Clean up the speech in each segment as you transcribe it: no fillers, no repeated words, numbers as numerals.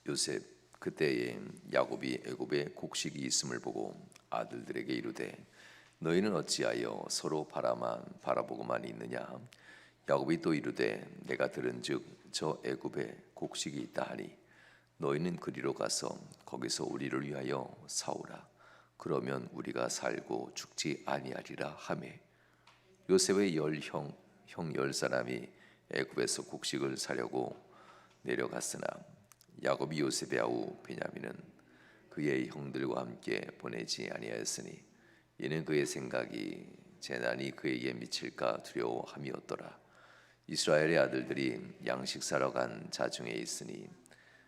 요셉 그때에 야곱이 애굽에 곡식이 있음을 보고 아들들에게 이르되 너희는 어찌하여 서로 바라보고만 있느냐. 야곱이 또 이르되 내가 들은즉 저 애굽에 곡식이 있다 하니 너희는 그리로 가서 거기서 우리를 위하여 사오라. 그러면 우리가 살고 죽지 아니하리라 하매 요셉의 형 열 사람이 애굽에서 곡식을 사려고 내려갔으나 야곱이 요셉의 아우 베냐민은 그의 형들과 함께 보내지 아니하였으니 이는 그의 생각이 재난이 그에게 미칠까 두려워함이었더라. 이스라엘의 아들들이 양식 사러 간 자중에 있으니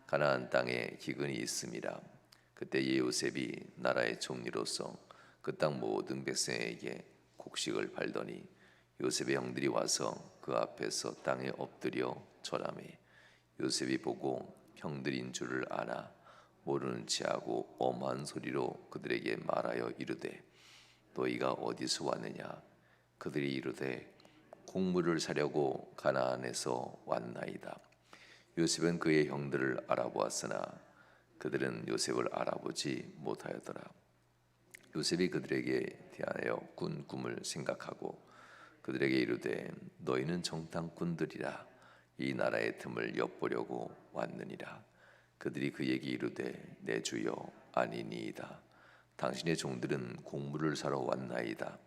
가나안 땅에 기근이 있음이라. 그때에 요셉이 나라의 총리로서 그 땅 모든 백성에게 곡식을 팔더니 요셉의 형들이 와서 그 앞에서 땅에 엎드려 절하매 요셉이 보고 형들인 줄을 아나 모르는 체하고 엄한 소리로 그들에게 말하여 이르되 너희가 어디서 왔느냐. 그들이 이르되 곡물을 사려고 가나안에서 왔나이다. 요셉은 그의 형들을 알아보았으나 그들은 요셉을 알아보지 못하였더라. 요셉이 그들에게 대하여 꾼 꿈을 생각하고 그들에게 이르되 너희는 정탐꾼들이라. 이 나라의 틈을 엿보려고 왔느니라. 그들이 그에게 이르되 내 주여 아니니이다. 당신의 종들은 곡물을 사러 왔나이다.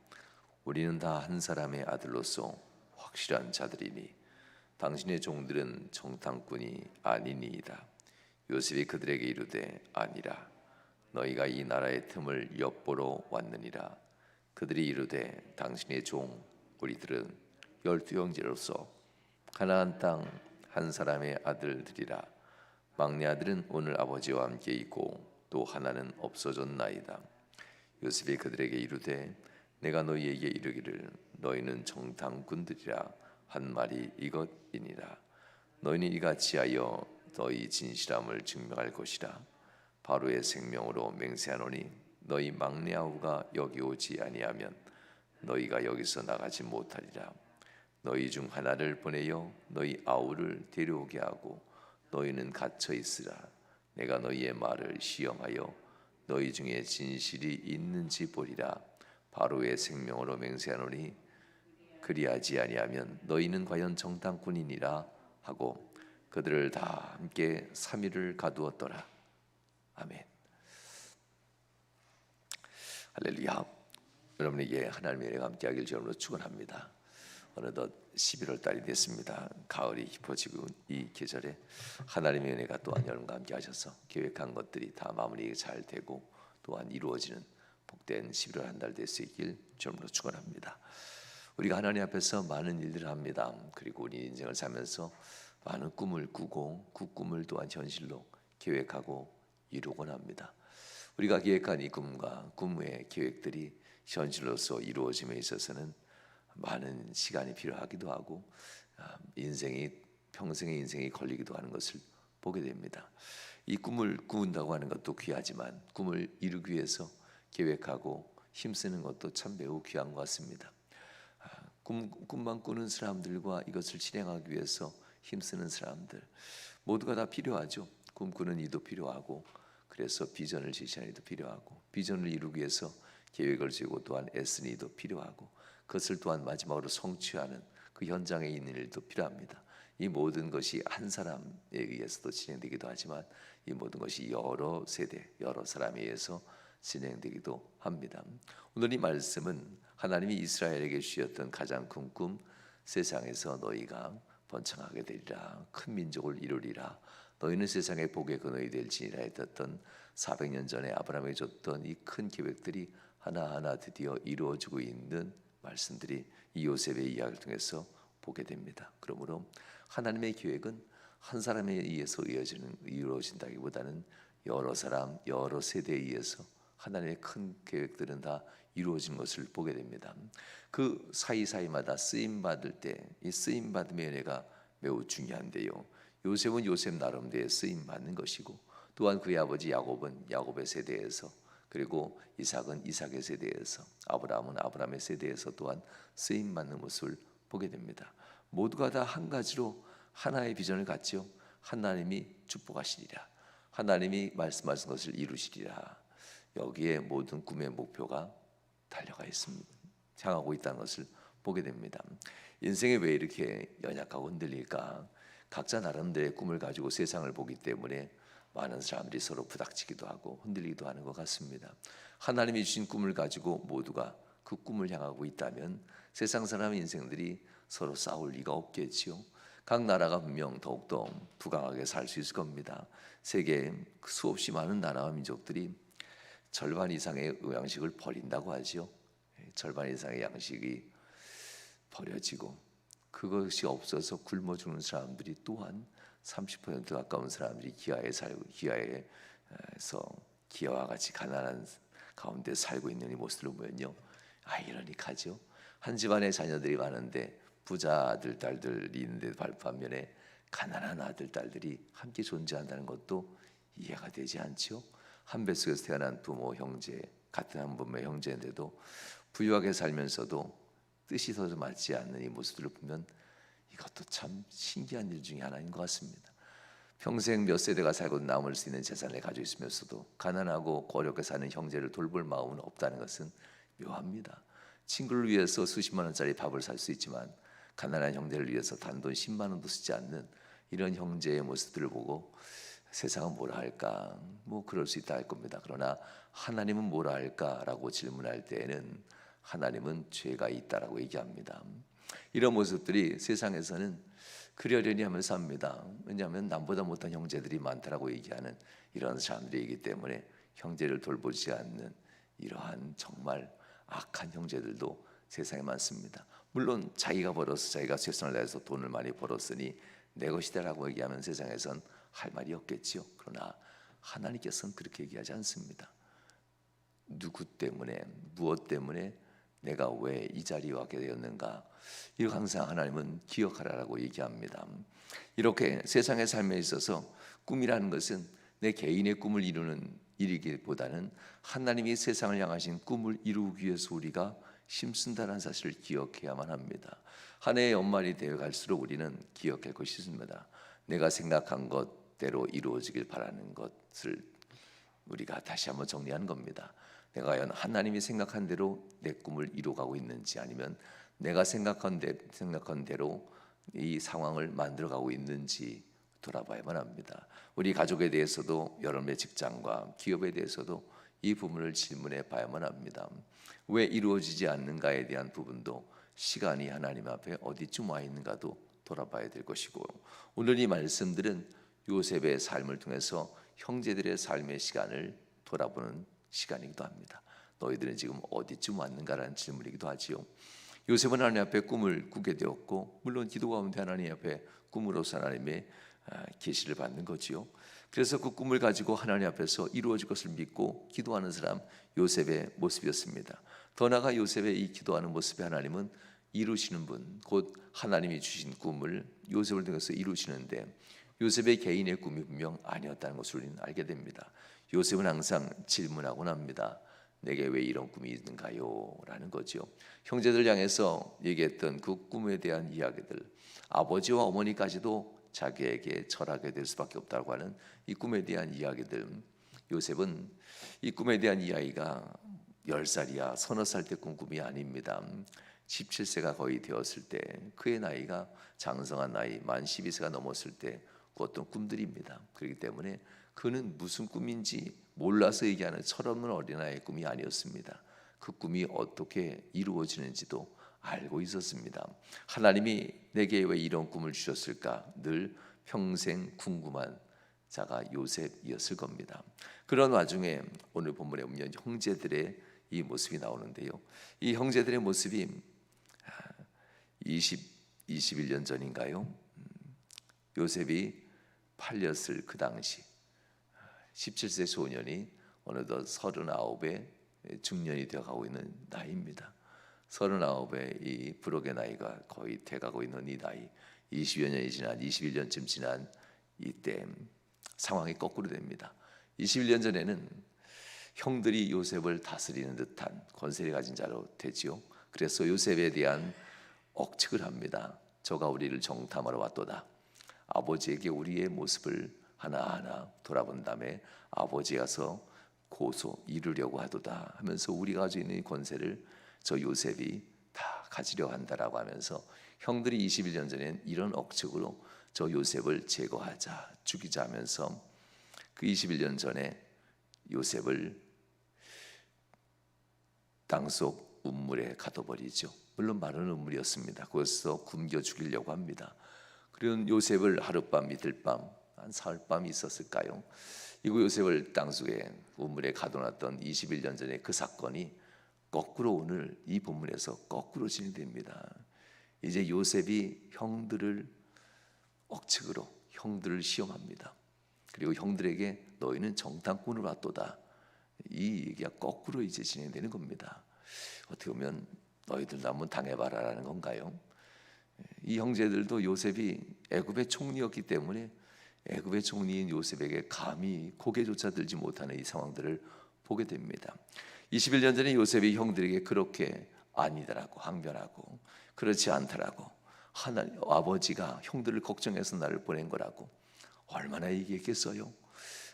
우리는 다 한 사람의 아들로서 확실한 자들이니 당신의 종들은 정탐꾼이 아니니이다. 요셉이 그들에게 이르되 아니라. 너희가 이 나라의 틈을 엿보러 왔느니라. 그들이 이르되 당신의 종 우리들은 12형제로서 가나안 땅 한 사람의 아들들이라. 막내 아들은 오늘 아버지와 함께 있고 또 하나는 없어졌나이다. 요셉이 그들에게 이르되 내가 너희에게 이르기를 너희는 정탐꾼들이라 한 말이 이것이니라. 너희는 이같이 하여 너희 진실함을 증명할 것이라. 바로의 생명으로 맹세하노니 너희 막내 아우가 여기 오지 아니하면 너희가 여기서 나가지 못하리라. 너희 중 하나를 보내어 너희 아우를 데려오게 하고 너희는 갇혀 있으라. 내가 너희의 말을 시험하여 너희 중에 진실이 있는지 보리라. 바로의 생명으로 맹세하노니 그리하지 아니하면 너희는 과연 정탐꾼이니라 하고 그들을 다 함께 3일을 가두었더라. 아멘. 할렐루야. 여러분에게 하나님의 은혜가 함께하길 주님으로 축원합니다. 어느덧 11월 달이 됐습니다. 가을이 깊어지고 이 계절에 하나님의 은혜가 또한 여러분과 함께 하셔서 계획한 것들이 다 마무리 잘 되고 또한 이루어지는 복된 11월 한 달 될 수 있길 주님으로 축원합니다. 우리가 하나님 앞에서 많은 일들을 합니다. 그리고 우리 인생을 살면서 많은 꿈을 꾸고 그 꿈을 또한 현실로 계획하고 이루곤 합니다. 우리가 계획한 이 꿈과 꿈의 계획들이 현실로서 이루어짐에 있어서는 많은 시간이 필요하기도 하고 평생의 인생이 걸리기도 하는 것을 보게 됩니다. 이 꿈을 꾸는다고 하는 것도 귀하지만 꿈을 이루기 위해서 계획하고 힘쓰는 것도 참 매우 귀한 것 같습니다. 꿈만 꾸는 사람들과 이것을 실행하기 위해서 힘쓰는 사람들 모두가 다 필요하죠. 꿈꾸는 이도 필요하고 그래서 비전을 제시하는 이도 필요하고 비전을 이루기 위해서 계획을 세우고 또한 애쓰는 이도 필요하고 그것을 또한 마지막으로 성취하는 그 현장에 있는 일도 필요합니다. 이 모든 것이 한 사람에 의해서도 진행되기도 하지만 이 모든 것이 여러 세대, 여러 사람에 의해서 진행되기도 합니다. 오늘 이 말씀은 하나님이 이스라엘에게 주셨던 가장 큰 꿈, 세상에서 너희가 번창하게 되리라, 큰 민족을 이루리라, 너희는 세상의 복의 근원이 될지니라 했던 400년 전에 아브라함에게 줬던 이 큰 계획들이 하나하나 드디어 이루어지고 있는 말씀들이 이 요셉의 이야기를 통해서 보게 됩니다. 그러므로 하나님의 계획은 한 사람에 의해서 이루어진다기보다는 여러 사람, 여러 세대에 의해서 하나님의 큰 계획들은 다 이루어진 것을 보게 됩니다. 그 사이사이마다 쓰임받을 때 이 쓰임받음의 은혜가 매우 중요한데요. 요셉은 요셉 나름대로 쓰임받는 것이고 또한 그의 아버지 야곱은 야곱의 세대에서 그리고 이삭은 이삭의 세대에서 아브라함은 아브라함의 세대에서 또한 쓰임받는 모습을 보게 됩니다. 모두가 다 한 가지로 하나의 비전을 갖지요. 하나님이 축복하시리라. 하나님이 말씀하신 것을 이루시리라. 여기에 모든 꿈의 목표가 달려가 있습니다. 향하고 있다는 것을 보게 됩니다. 인생이 왜 이렇게 연약하고 흔들릴까? 각자 나름대로의 꿈을 가지고 세상을 보기 때문에 많은 사람들이 서로 부닥치기도 하고 흔들리기도 하는 것 같습니다. 하나님이 주신 꿈을 가지고 모두가 그 꿈을 향하고 있다면 세상 사람 인생들이 서로 싸울 리가 없겠지요. 각 나라가 분명 더욱더 부강하게 살 수 있을 겁니다. 세계 수없이 많은 나라와 민족들이 절반 이상의 양식을 버린다고 하지요. 절반 이상의 양식이 버려지고 그것이 없어서 굶어 죽는 사람들이 또한 30% 가까운 사람들이 기아에서 기아와 같이 가난한 가운데 살고 있는 이 모습을 보면요, 아이러니하죠. 한 집안에 자녀들이 많은데 부자 아들 딸들이 있는데 반면에 가난한 아들 딸들이 함께 존재한다는 것도 이해가 되지 않죠. 한 뱃속에서 태어난 부모 형제, 같은 한 부모의 형제인데도 부유하게 살면서도 뜻이 서로 맞지 않는 이 모습들을 보면 이것도 참 신기한 일 중에 하나인 것 같습니다. 평생 몇 세대가 살고 남을 수 있는 재산을 가지고 있으면서도 가난하고 어렵게 사는 형제를 돌볼 마음은 없다는 것은 묘합니다. 친구를 위해서 수십만 원짜리 밥을 살 수 있지만 가난한 형제를 위해서 단돈 10만 원도 쓰지 않는 이런 형제의 모습들을 보고 세상은 뭐라 할까? 뭐 그럴 수 있다 할 겁니다. 그러나 하나님은 뭐라 할까라고 질문할 때에는 하나님은 죄가 있다라고 얘기합니다. 이런 모습들이 세상에서는 그러려니 하면서 삽니다. 왜냐하면 남보다 못한 형제들이 많다라고 얘기하는 이런 사람들이기 때문에 형제를 돌보지 않는 이러한 정말 악한 형제들도 세상에 많습니다. 물론 자기가 최선을 다해서 돈을 많이 벌었으니 내 것이다라고 얘기하면 세상에선 할 말이 없겠지요. 그러나 하나님께서는 그렇게 얘기하지 않습니다. 누구 때문에, 무엇 때문에 내가 왜 이 자리에 왔게 되었는가, 이거 항상 하나님은 기억하라고 얘기합니다. 이렇게 세상의 삶에 있어서 꿈이라는 것은 내 개인의 꿈을 이루는 일이기보다는 하나님이 세상을 향하신 꿈을 이루기 위해서 우리가 힘쓴다는 사실을 기억해야만 합니다. 한 해의 연말이 되어 갈수록 우리는 기억할 것이 있습니다. 내가 생각한 것대로 이루어지길 바라는 것을 우리가 다시 한번 정리하는 겁니다. 내가 과연 하나님이 생각한 대로 내 꿈을 이루어가고 있는지, 아니면 내가 생각한 대로 이 상황을 만들어가고 있는지 돌아봐야만 합니다. 우리 가족에 대해서도 여러분의 직장과 기업에 대해서도 이 부분을 질문해 봐야만 합니다. 왜 이루어지지 않는가에 대한 부분도 시간이 하나님 앞에 어디쯤 와 있는가도 돌아봐야 될 것이고, 오늘 이 말씀들은 요셉의 삶을 통해서 형제들의 삶의 시간을 돌아보는 시간이기도 합니다. 너희들은 지금 어디쯤 왔는가라는 질문이기도 하지요. 요셉은 하나님 앞에 꿈을 꾸게 되었고, 물론 기도 가운데 하나님 앞에 꿈으로서 하나님의 계시를 받는 거지요. 그래서 그 꿈을 가지고 하나님 앞에서 이루어질 것을 믿고 기도하는 사람, 요셉의 모습이었습니다. 더 나아가 요셉의 이 기도하는 모습에 하나님은 이루시는 분, 곧 하나님이 주신 꿈을 요셉을 통해서 이루시는데, 요셉의 개인의 꿈이 분명 아니었다는 것을 우리는 알게 됩니다. 요셉은 항상 질문하곤 합니다. 내게 왜 이런 꿈이 있는가요? 라는 거죠. 형제들 향해서 얘기했던 그 꿈에 대한 이야기들, 아버지와 어머니까지도 자기에게 절하게 될 수밖에 없다고 하는 이 꿈에 대한 이야기들, 요셉은 이 꿈에 대한 이야기가 10살이야 서너 살 때 꾼 꿈이 아닙니다. 17세가 거의 되었을 때, 그의 나이가 장성한 나이 만 12세가 넘었을 때 꾸었던 꿈들입니다. 그렇기 때문에 그는 무슨 꿈인지 몰라서 얘기하는 철없는 어린아이의 꿈이 아니었습니다. 그 꿈이 어떻게 이루어지는지도 알고 있었습니다. 하나님이 내게 왜 이런 꿈을 주셨을까 늘 평생 궁금한 자가 요셉이었을 겁니다. 그런 와중에 오늘 본문에 보면 형제들의 이 모습이 나오는데요. 이 형제들의 모습이 21년 전인가요? 요셉이 팔렸을 그 당시 17세 소년이 어느덧 39의 중년이 되어가고 있는 나이입니다. 39의 이 부록의 나이가 거의 돼가고 있는 이 나이, 20여 년이 지난 21년쯤 지난 이때 상황이 거꾸로 됩니다. 21년 전에는 형들이 요셉을 다스리는 듯한 권세를 가진 자로 되지요. 그래서 요셉에 대한 억측을 합니다. 저가 우리를 정탐하러 왔도다. 아버지에게 우리의 모습을 하나하나 돌아본 다음에 아버지가서 고소 이루려고 하도다 하면서 우리가 가지고 있는 권세를 저 요셉이 다 가지려고 한다라고 하면서 형들이 21년 전엔 이런 억측으로 저 요셉을 제거하자, 죽이자 하면서 그 21년 전에 요셉을 땅속 우물에 가둬버리죠. 물론 마른 우물이었습니다. 거기서 굶겨 죽이려고 합니다. 그리고 요셉을 하룻밤 이틀밤 한 사흘밤이 있었을까요? 이고 요셉을 땅속에 우물에 가둬놨던 21년 전에 그 사건이 거꾸로 오늘 이 본문에서 거꾸로 진행됩니다. 이제 요셉이 형들을 억측으로 형들을 시험합니다. 그리고 형들에게 너희는 정탐꾼을 왔도다. 이 얘기가 거꾸로 이제 진행되는 겁니다. 어떻게 보면 너희들도 한번 당해봐라라는 건가요? 이 형제들도 요셉이 애굽의 총리였기 때문에 애굽의 총리인 요셉에게 감히 고개조차 들지 못하는 이 상황들을 보게 됩니다. 21년 전에 요셉이 형들에게 그렇게 아니다라고 항변하고 그렇지 않다라고 하나님 아버지가 형들을 걱정해서 나를 보낸 거라고 얼마나 얘기했겠어요.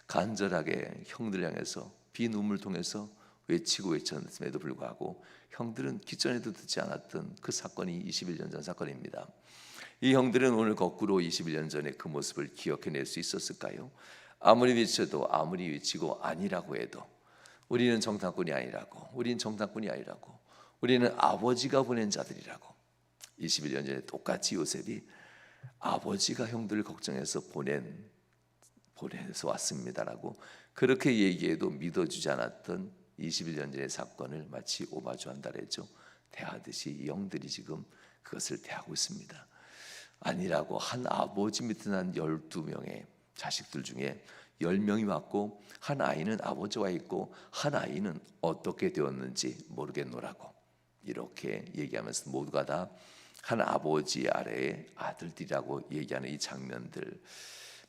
간절하게 형들 향해서 빈 우물 통해서 외치고 외쳤음에도 불구하고 형들은 기존에도 듣지 않았던 그 사건이 21년 전 사건입니다. 이 형들은 오늘 거꾸로 21년 전에 그 모습을 기억해낼 수 있었을까요? 아무리 외쳐도 아무리 외치고 아니라고 해도 우리는 정탐꾼이 아니라고 우리는 정탐꾼이 아니라고 우리는 아버지가 보낸 자들이라고 21년 전에 똑같이 요셉이 아버지가 형들을 걱정해서 보내서 왔습니다라고 그렇게 얘기해도 믿어주지 않았던 21년 전의 사건을 마치 오마주한다 그랬죠. 대하듯이 이 형들이 지금 그것을 대하고 있습니다. 아니라고 한 아버지 밑에 난 12명의 자식들 중에 10명이 왔고 한 아이는 아버지와 있고 한 아이는 어떻게 되었는지 모르겠노라고 이렇게 얘기하면서 모두가 다 한 아버지 아래의 아들들이라고 얘기하는 이 장면들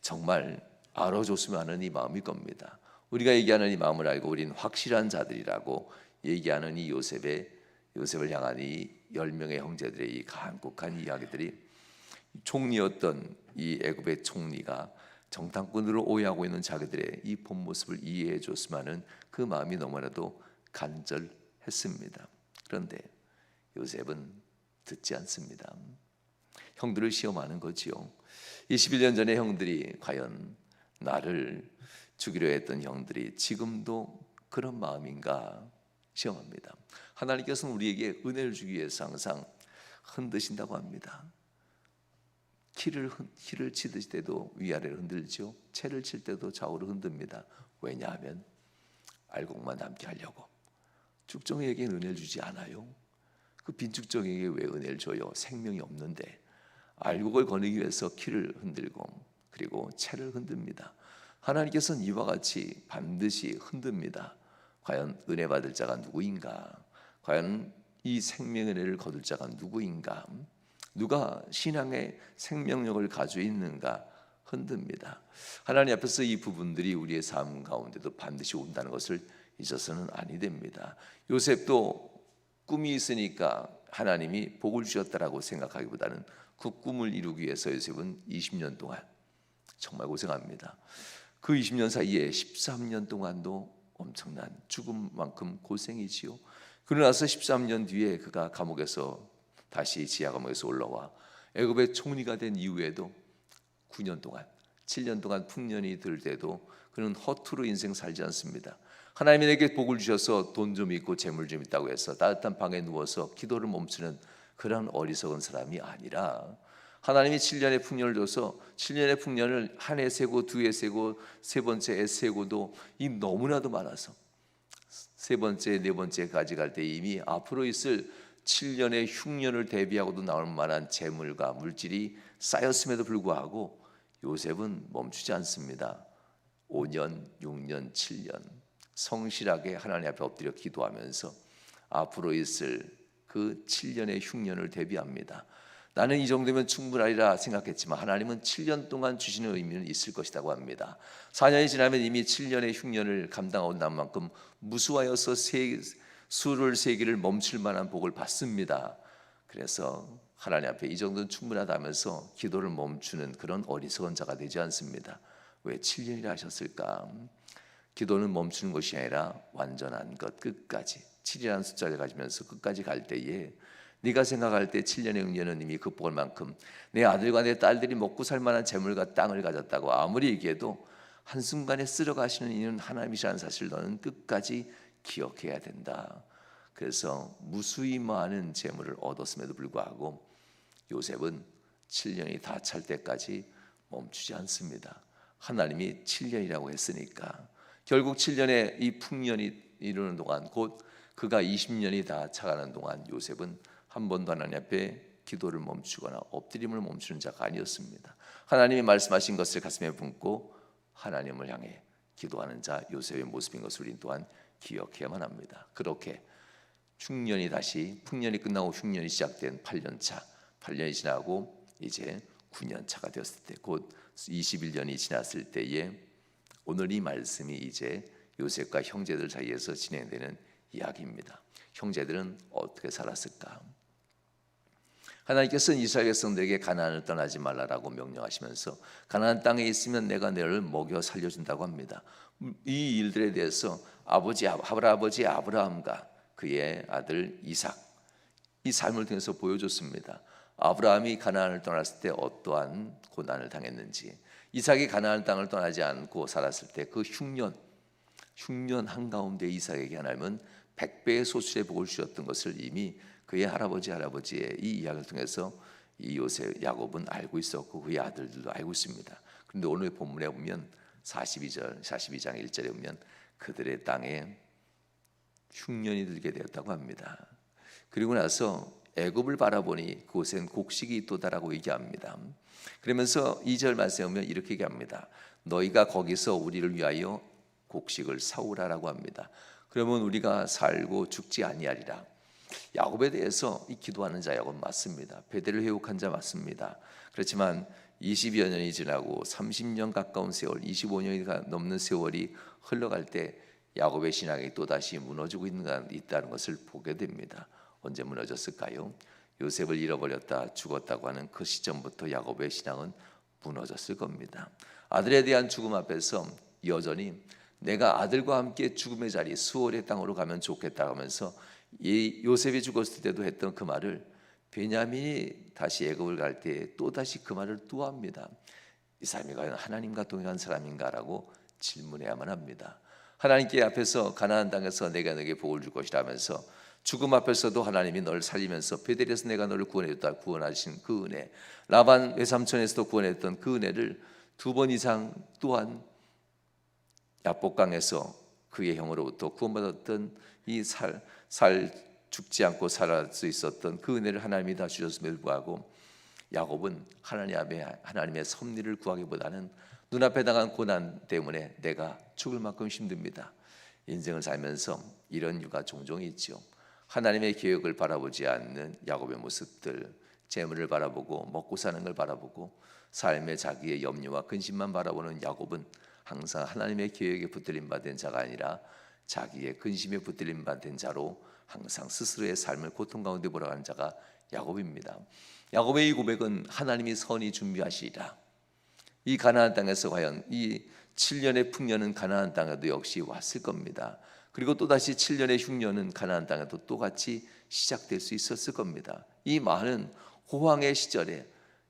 정말 알아줬으면 하는 이 마음일 겁니다. 우리가 얘기하는 이 마음을 알고 우리는 확실한 자들이라고 얘기하는 이 요셉을 향한 이 10명의 형제들의 이 간곡한 이야기들이 총리였던 이 애굽의 총리가 정탐꾼으로 오해하고 있는 자기들의 이 본 모습을 이해해 줬으면 그 마음이 너무나도 간절했습니다. 그런데 요셉은 듣지 않습니다. 형들을 시험하는 거지요. 21년 전에 형들이 과연 나를 죽이려 했던 형들이 지금도 그런 마음인가 시험합니다. 하나님께서는 우리에게 은혜를 주기 위해서 항상 흔드신다고 합니다. 키를 치듯이 때도 위아래를 흔들죠. 채를 칠 때도 좌우로 흔듭니다. 왜냐하면 알곡만 남게 하려고. 죽정이에게 은혜를 주지 않아요. 그 빈죽정이에게 왜 은혜를 줘요? 생명이 없는데. 알곡을 거느기 위해서 키를 흔들고 그리고 채를 흔듭니다. 하나님께서는 이와 같이 반드시 흔듭니다. 과연 은혜 받을 자가 누구인가? 과연 이 생명의 은혜를 거둘 자가 누구인가? 누가 신앙의 생명력을 가지고 있는가? 흔듭니다. 하나님 앞에서 이 부분들이 우리의 삶 가운데도 반드시 온다는 것을 잊어서는 아니 됩니다. 요셉도 꿈이 있으니까 하나님이 복을 주셨다라고 생각하기보다는 그 꿈을 이루기 위해서 요셉은 20년 동안 정말 고생합니다. 그 20년 사이에 13년 동안도 엄청난 죽음만큼 고생이지요. 그러고 나서 13년 뒤에 그가 감옥에서 다시 지하 감옥에서 올라와 애굽의 총리가 된 이후에도 9년 동안 7년 동안 풍년이 들 때도 그는 허투루 인생 살지 않습니다. 하나님이 내게 복을 주셔서 돈 좀 있고 재물 좀 있다고 해서 따뜻한 방에 누워서 기도를 멈추는 그런 어리석은 사람이 아니라 하나님이 7년의 풍년을 줘서 7년의 풍년을 한 해 세고 두 해 세고 세 번째 해 세고도 이 너무나도 많아서 세 번째 네 번째까지 갈 때 이미 앞으로 있을 7년의 흉년을 대비하고도 나올 만한 재물과 물질이 쌓였음에도 불구하고 요셉은 멈추지 않습니다. 5년, 6년, 7년 성실하게 하나님 앞에 엎드려 기도하면서 앞으로 있을 그 7년의 흉년을 대비합니다. 나는 이 정도면 충분하리라 생각했지만 하나님은 7년 동안 주시는 의미는 있을 것이라고 합니다. 4년이 지나면 이미 7년의 흉년을 감당하고 난 만큼 무수하여서 수를 세기를 멈출 만한 복을 받습니다. 그래서 하나님 앞에 이 정도는 충분하다면서 기도를 멈추는 그런 어리석은 자가 되지 않습니다. 왜 7년이라 하셨을까? 기도는 멈추는 것이 아니라 완전한 것, 끝까지 7이라는 숫자를 가지면서 끝까지 갈 때에 네가 생각할 때 7년의 응년은 이미 극복할 만큼 내 아들과 내 딸들이 먹고 살 만한 재물과 땅을 가졌다고 아무리 얘기해도 한순간에 쓸어가시는 이는 하나님이라는 사실을 너는 끝까지 기억해야 된다. 그래서 무수히 많은 재물을 얻었음에도 불구하고 요셉은 7년이 다 찰 때까지 멈추지 않습니다. 하나님이 7년이라고 했으니까 결국 7년의 이 풍년이 이루는 동안 곧 그가 20년이 다 차가는 동안 요셉은 한 번도 하나님 앞에 기도를 멈추거나 엎드림을 멈추는 자가 아니었습니다. 하나님이 말씀하신 것을 가슴에 품고 하나님을 향해 기도하는 자 요셉의 모습인 것을 우리는 또한 기억해야만 합니다. 그렇게 흉년이 다시 풍년이 끝나고 흉년이 시작된 8년 차, 8년이 지나고 이제 9년 차가 되었을 때 곧 21년이 지났을 때에 오늘 이 말씀이 이제 요셉과 형제들 사이에서 진행되는 이야기입니다. 형제들은 어떻게 살았을까? 하나님께서는 이스라엘 백성들에게 가나안을 떠나지 말라라고 명령하시면서 가나안 땅에 있으면 내가 너를 먹여 살려준다고 합니다. 이 일들에 대해서 아버지 아브라함과 그의 아들 이삭 이 삶을 통해서 보여줬습니다. 아브라함이 가나안을 떠났을 때 어떠한 고난을 당했는지, 이삭이 가나안 땅을 떠나지 않고 살았을 때 그 흉년 한가운데 이삭에게 하나님은 100배의 소출의 복을 주셨던 것을 이미 그의 할아버지의 이 이야기를 통해서 이 요셉 야곱은 알고 있었고 그의 아들들도 알고 있습니다. 그런데 오늘 본문에 보면 42장 1절에 보면 그들의 땅에 흉년이 들게 되었다고 합니다. 그리고 나서 애굽을 바라보니 그곳엔 곡식이 있도다라고 얘기합니다. 그러면서 2절 말씀에 보면 이렇게 얘기합니다. 너희가 거기서 우리를 위하여 곡식을 사오라라고 합니다. 그러면 우리가 살고 죽지 아니하리라. 야곱에 대해서 이 기도하는 자 야곱 맞습니다. 베델을 회복한 자 맞습니다. 그렇지만 20여 년이 지나고 30년 가까운 세월, 25년이 넘는 세월이 흘러갈 때 야곱의 신앙이 또다시 무너지고 있다는 것을 보게 됩니다. 언제 무너졌을까요? 요셉을 잃어버렸다 죽었다고 하는 그 시점부터 야곱의 신앙은 무너졌을 겁니다. 아들에 대한 죽음 앞에서 여전히 내가 아들과 함께 죽음의 자리 수월의 땅으로 가면 좋겠다 하면서 이 요셉이 죽었을 때도 했던 그 말을 베냐민이 다시 애굽을 갈 때 또다시 그 말을 또 합니다. 이 사람이 과연 하나님과 동행한 사람인가라고 질문해야만 합니다. 하나님께 앞에서 가나안 땅에서 내가 너에게 복을 줄 것이라면서 죽음 앞에서도 하나님이 너를 살리면서 베델에서 내가 너를 구원하신 그 은혜, 라반 외삼촌에서도 구원했던 그 은혜를 2번 이상 또한 야복강에서 그의 형으로부터 구원받았던 이 죽지 않고 살아날 수 있었던 그 은혜를 하나님이 다 주셨음에도 불구하고 야곱은 하나님의 섭리를 구하기보다는 눈앞에 당한 고난 때문에 내가 죽을 만큼 힘듭니다. 인생을 살면서 이런 이유가 종종 있죠. 하나님의 계획을 바라보지 않는 야곱의 모습들, 재물을 바라보고 먹고 사는 걸 바라보고 삶의 자기의 염려와 근심만 바라보는 야곱은 항상 하나님의 계획에 붙들림 받은 자가 아니라 자기의 근심에 붙들림 받은 자로 항상 스스로의 삶을 고통 가운데 몰아가는 자가 야곱입니다. 야곱의 이 고백은 하나님이 선히 준비하시리라. 이 가나안 땅에서 과연 이 7년의 풍년은 가나안 땅에도 역시 왔을 겁니다. 그리고 또다시 7년의 흉년은 가나안 땅에도 똑같이 시작될 수 있었을 겁니다. 이 많은 호황의 시절에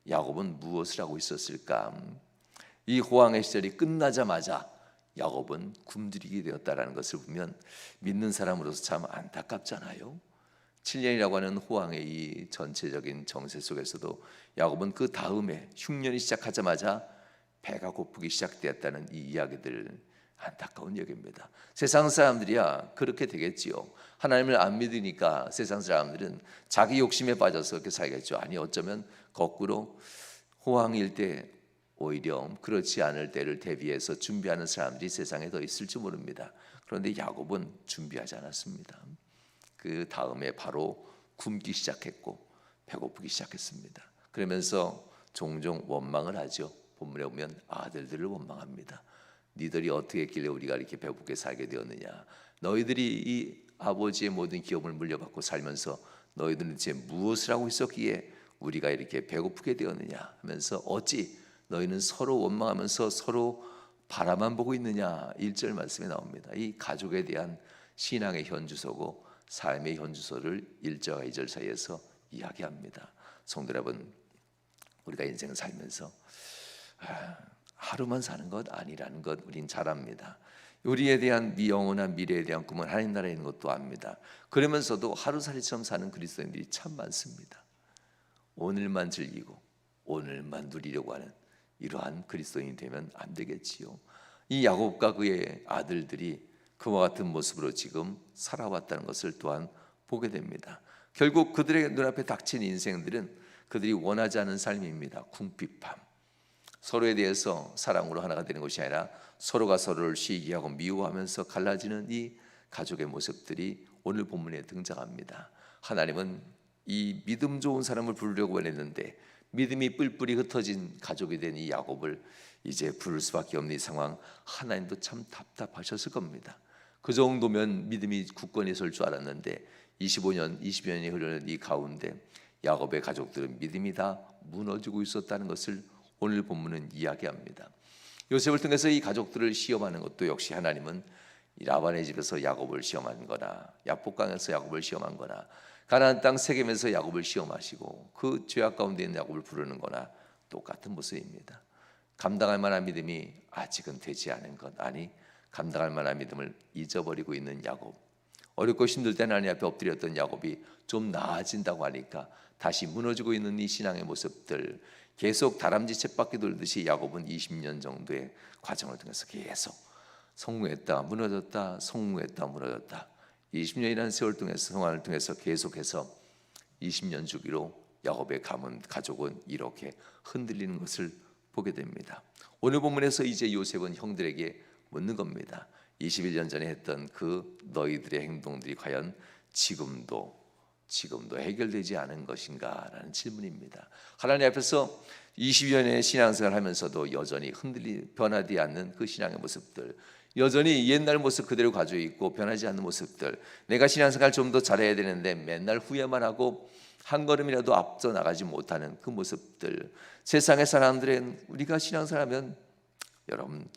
야곱은 무엇을 하고 있었을까? 이 호황의 시절이 끝나자마자 야곱은 굶주리게 되었다라는 것을 보면 믿는 사람으로서 참 안타깝잖아요. 7년이라고 하는 호황의 이 전체적인 정세 속에서도 야곱은 그 다음에 흉년이 시작하자마자 배가 고프기 시작되었다는 이 이야기들 안타까운 얘기입니다. 세상 사람들이야 그렇게 되겠지요. 하나님을 안 믿으니까 세상 사람들은 자기 욕심에 빠져서 그렇게 살겠죠. 아니 어쩌면 거꾸로 호황일 때 오히려 그렇지 않을 때를 대비해서 준비하는 사람들이 세상에 더 있을지 모릅니다. 그런데 야곱은 준비하지 않았습니다. 그 다음에 바로 굶기 시작했고 배고프기 시작했습니다. 그러면서 종종 원망을 하죠. 본문에 보면 아들들을 원망합니다. 니들이 어떻게 했길래 우리가 이렇게 배고프게 살게 되었느냐. 너희들이 이 아버지의 모든 기업을 물려받고 살면서 너희들은 이제 무엇을 하고 있었기에 우리가 이렇게 배고프게 되었느냐 하면서 어찌 너희는 서로 원망하면서 서로 바라만 보고 있느냐 1절 말씀에 나옵니다. 이 가족에 대한 신앙의 현주소고 삶의 현주소를 1절과 2절 사이에서 이야기합니다. 성도 여러분, 우리가 인생을 살면서 하루만 사는 것 아니라는 것 우린 잘 압니다. 우리에 대한 영원한 미래에 대한 꿈은 하나님 나라에 있는 것도 압니다. 그러면서도 하루살이처럼 사는 그리스도인들이 참 많습니다. 오늘만 즐기고 오늘만 누리려고 하는 이러한 그리스도인이 되면 안 되겠지요. 이 야곱과 그의 아들들이 그와 같은 모습으로 지금 살아왔다는 것을 또한 보게 됩니다. 결국 그들의 눈앞에 닥친 인생들은 그들이 원하지 않은 삶입니다. 궁핍함, 서로에 대해서 사랑으로 하나가 되는 것이 아니라 서로가 서로를 시기하고 미워하면서 갈라지는 이 가족의 모습들이 오늘 본문에 등장합니다. 하나님은 이 믿음 좋은 사람을 부르려고 원했는데 믿음이 뿔뿔이 흩어진 가족이 된 이 야곱을 이제 부를 수밖에 없는 이 상황, 하나님도 참 답답하셨을 겁니다. 그 정도면 믿음이 굳건히 설 줄 알았는데 25년, 20여 년이 흐르는 이 가운데 야곱의 가족들은 믿음이 다 무너지고 있었다는 것을 오늘 본문은 이야기합니다. 요셉을 통해서 이 가족들을 시험하는 것도 역시 하나님은 이 라반의 집에서 야곱을 시험한 거나 야복강에서 야곱을 시험한 거나 가나안 땅 세겜에서 야곱을 시험하시고 그 죄악 가운데 있는 야곱을 부르는 거나 똑같은 모습입니다. 감당할 만한 믿음이 아직은 되지 않은 것, 아니 감당할 만한 믿음을 잊어버리고 있는 야곱, 어렵고 힘들 때 하나님 앞에 엎드렸던 야곱이 좀 나아진다고 하니까 다시 무너지고 있는 이 신앙의 모습들, 계속 다람쥐 쳇바퀴 돌듯이 야곱은 20년 정도의 과정을 통해서 계속 성공했다 무너졌다 성공했다 무너졌다 20년이라는 세월 통해서 성환을 통해서 계속해서 20년 주기로 야곱의 가족은 이렇게 흔들리는 것을 보게 됩니다. 오늘 본문에서 이제 요셉은 형들에게 묻는 겁니다. 21년 전에 했던 그 너희들의 행동들이 과연 지금도 해결되지 않은 것인가 라는 질문입니다. 하나님 앞에서 20여 년의 신앙생활을 하면서도 여전히 변하지 않는 그 신앙의 모습들, 여전히 옛날 모습 그대로 가지고 있고 변하지 않는 모습들, 내가 신앙생활 좀 더 잘해야 되는데 맨날 후회만 하고 한 걸음이라도 앞서 나가지 못하는 그 모습들, 세상의 사람들은 우리가 신앙생활하면 여러분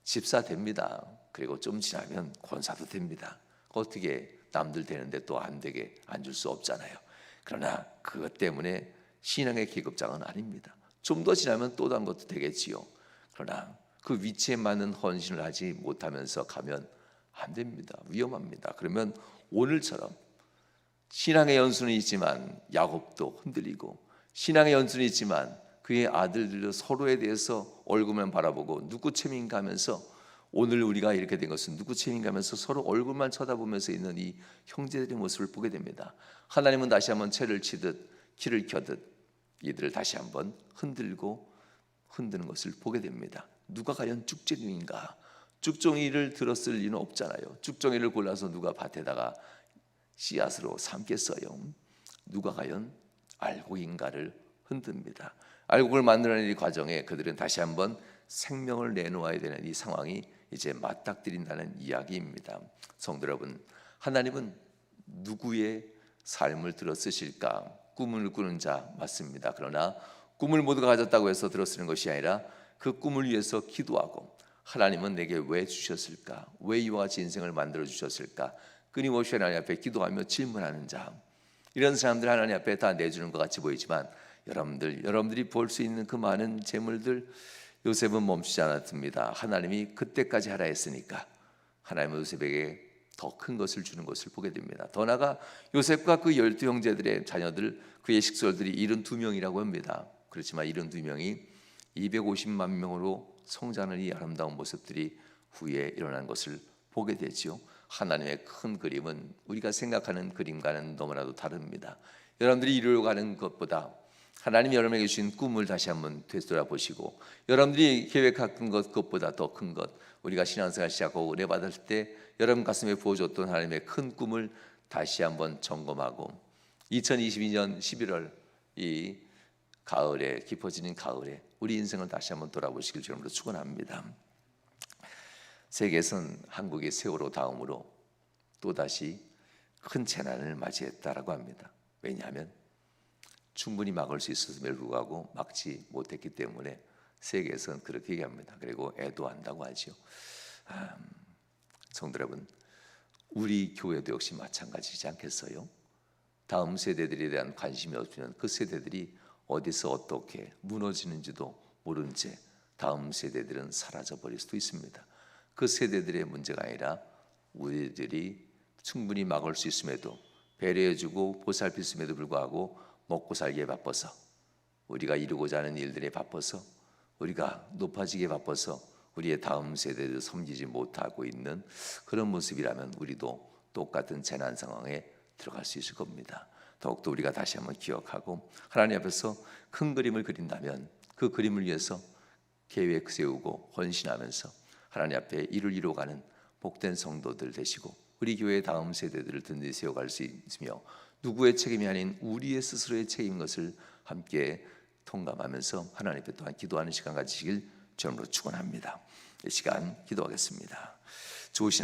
집사 됩니다. 그리고 좀 지나면 권사도 됩니다. 어떻게 남들 되는데 또 안 되게 앉을 수 없잖아요. 그러나 그것 때문에 신앙의 계급장은 아닙니다. 좀 더 지나면 또 다른 것도 되겠지요. 그러나 그 위치에 맞는 헌신을 하지 못하면서 가면 안 됩니다. 위험합니다. 그러면 오늘처럼 신앙의 연수는 있지만 야곱도 흔들리고, 신앙의 연수는 있지만 그의 아들들도 서로에 대해서 얼굴만 바라보고 누구 책임인가 하면서, 오늘 우리가 이렇게 된 것은 누구 책임인가 하면서 서로 얼굴만 쳐다보면서 있는 이 형제들의 모습을 보게 됩니다. 하나님은 다시 한번 채를 치듯 키를 켜듯 이들을 다시 한번 흔드는 것을 보게 됩니다. 누가 과연 쭉쟁이인가? 쭉종이를 들었을 리는 없잖아요. 쭉종이를 골라서 누가 밭에다가 씨앗으로 삼겠어요? 누가 과연 알곡인가를 흔듭니다. 알곡을 만들어내는 이 과정에 그들은 다시 한번 생명을 내놓아야 되는 이 상황이 이제 맞닥뜨린다는 이야기입니다. 성도 여러분, 하나님은 누구의 삶을 들어 쓰실까? 꿈을 꾸는 자 맞습니다. 그러나 꿈을 모두가 가졌다고 해서 들어 쓰는 것이 아니라 그 꿈을 위해서 기도하고, 하나님은 내게 왜 주셨을까? 왜 이와 같이 인생을 만들어 주셨을까? 끊임없이 하나님 앞에 기도하며 질문하는 자, 이런 사람들 하나님 앞에 다 내주는 것 같이 보이지만 여러분들이 볼 수 있는 그 많은 재물들, 요셉은 멈추지 않았습니다. 하나님이 그때까지 하라 했으니까 하나님은 요셉에게 더 큰 것을 주는 것을 보게 됩니다. 더 나아가 요셉과 그 12형제들의 자녀들, 그의 식솔들이 72명이라고 합니다. 그렇지만 72명이 250만 명으로 성장하는 이 아름다운 모습들이 후에 일어난 것을 보게 되지요. 하나님의 큰 그림은 우리가 생각하는 그림과는 너무나도 다릅니다. 여러분들이 이루려고 하는 것보다 하나님이 여러분에게 주신 꿈을 다시 한번 되돌아보시고, 여러분들이 계획한 것보다 더 큰 것, 우리가 신앙생활 시작하고 은혜 받을 때 여러분 가슴에 부어줬던 하나님의 큰 꿈을 다시 한번 점검하고, 2022년 11월 이 가을에, 깊어지는 가을에 우리 인생을 다시 한번 돌아보시길 주님으로 축원합니다. 세계에선 한국의 세월호 다음으로 또다시 큰 재난을 맞이했다라고 합니다. 왜냐하면 충분히 막을 수 있었음에도 불구하고 막지 못했기 때문에 세계에서는 그렇게 얘기합니다. 그리고 애도한다고 하죠. 성도 여러분, 우리 교회도 역시 마찬가지지 않겠어요? 다음 세대들에 대한 관심이 없으면 그 세대들이 어디서 어떻게 무너지는지도 모른 채 다음 세대들은 사라져 버릴 수도 있습니다. 그 세대들의 문제가 아니라 우리들이 충분히 막을 수 있음에도, 배려해주고 보살폈음에도 불구하고 먹고 살기에 바빠서, 우리가 이루고자 하는 일들에 바빠서, 우리가 높아지기에 바빠서 우리의 다음 세대를 섬기지 못하고 있는 그런 모습이라면 우리도 똑같은 재난 상황에 들어갈 수 있을 겁니다. 더욱더 우리가 다시 한번 기억하고 하나님 앞에서 큰 그림을 그린다면 그 그림을 위해서 계획 세우고 헌신하면서 하나님 앞에 일을 이루어가는 복된 성도들 되시고 우리 교회의 다음 세대들을 든든히 세워갈 수 있으며 누구의 책임이 아닌 우리의 스스로의 책임인 것을 함께 통감하면서 하나님 앞에 또한 기도하는 시간 가지시길 주님으로 축원합니다. 이 시간 기도하겠습니다. 좋으신